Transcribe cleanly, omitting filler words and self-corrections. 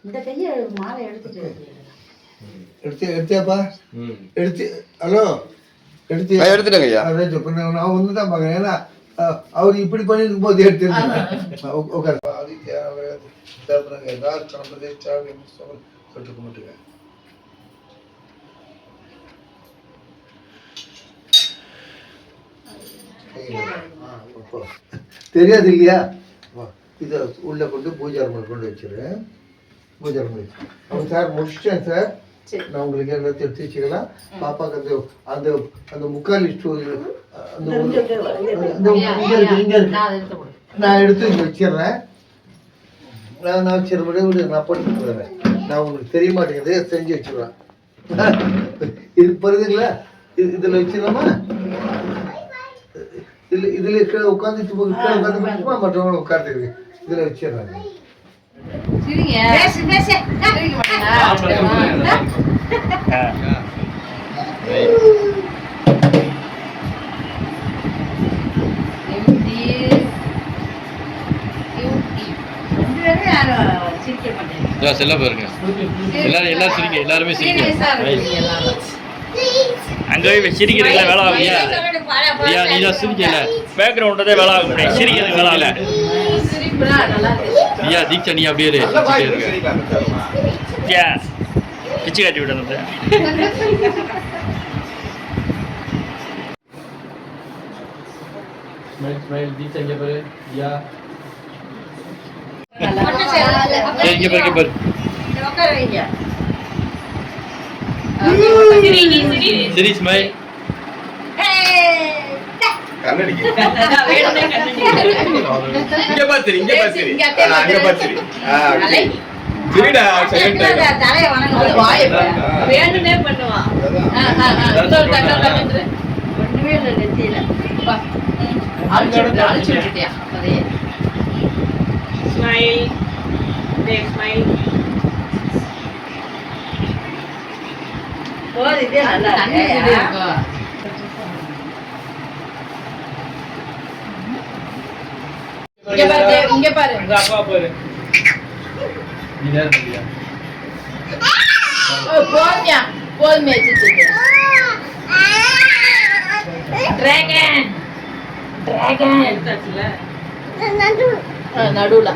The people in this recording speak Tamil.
இந்த கையை மாலை எடுத்துட்டு எடுத்தியாப்பா? எடுத்து ஹலோ எடுத்துட்டேங்க ஐயா. நான் ஒன்று தான் பார்க்குறேன். ஏன்னா அவர் இப்படி பண்ணிருக்கும் போது எடுத்துருக்கேன். ஆதித்யா சொல்லிட்டு மட்டுங்க தெரியாது இல்லையா? இதை உள்ள கொண்டு பூஜை ரூமில் கொண்டு வச்சிருக்கேன். பூஜை ரூம் அவங்க சார் முடிச்சிட்டேன் சார். நான் உங்களுக்கு எல்லாத்தையும் எடுத்து வச்சுக்கலாம். பாப்பாக்கு அந்த அந்த அந்த முக்கால் நான் எடுத்து வச்சிடுறேன். நான் வச்சிருப்பேன். நான் படிச்சு போடுறேன். நான் உங்களுக்கு தெரிய மாட்டேங்குது, செஞ்சு வச்சிடுறேன். இது பருதுங்களா? இதில் வச்சிடலாமா? இதில் கீழே உட்காந்துட்டு உட்காந்து மற்றவங்களும் உட்காந்துருக்கு. இதில் வச்சிடுறாங்க. செல்ல பாருங்க. எல்லாரும் சிரிங்க, எல்லாருமே சிரிங்க. அங்கே சிரிக்கிறதுல வேலை ஆகுயா? ஐயா நீ தான் சிரிக்கல, பேக்ரவுண்டே வேலை ஆக முடியாது. சிரிக்கிறது வேலை ஆகல. ஐயா தீக்ஷா நீ அப்படியே பிச்சு காட்டி விட. ஸ்மைல் தீக்ஷா இங்கே பாரு. ஐயா இங்கே பாரு, இங்கே பாரு. சரி ஸ்மைல். இங்க பாத்து இங்க பாத்து அங்க பாத்து சரிடா சைலண்டா தலைய வணங்க வாய் வேணுனே பண்ணுவா ஒண்ணுமே இல்ல நெத்தியில அழிச்சிட்டியா அதே ஸ்மைல் ஸ்மைல் ஓ இதே நல்லா இருக்கு. இங்க பாரு அங்க அப்பா பாரு. நீ நேரா போறியா? போறியா? போய் மேய்ச்சிட்டு. டிராகன் எடுத்தாச்சுல நடுவுல.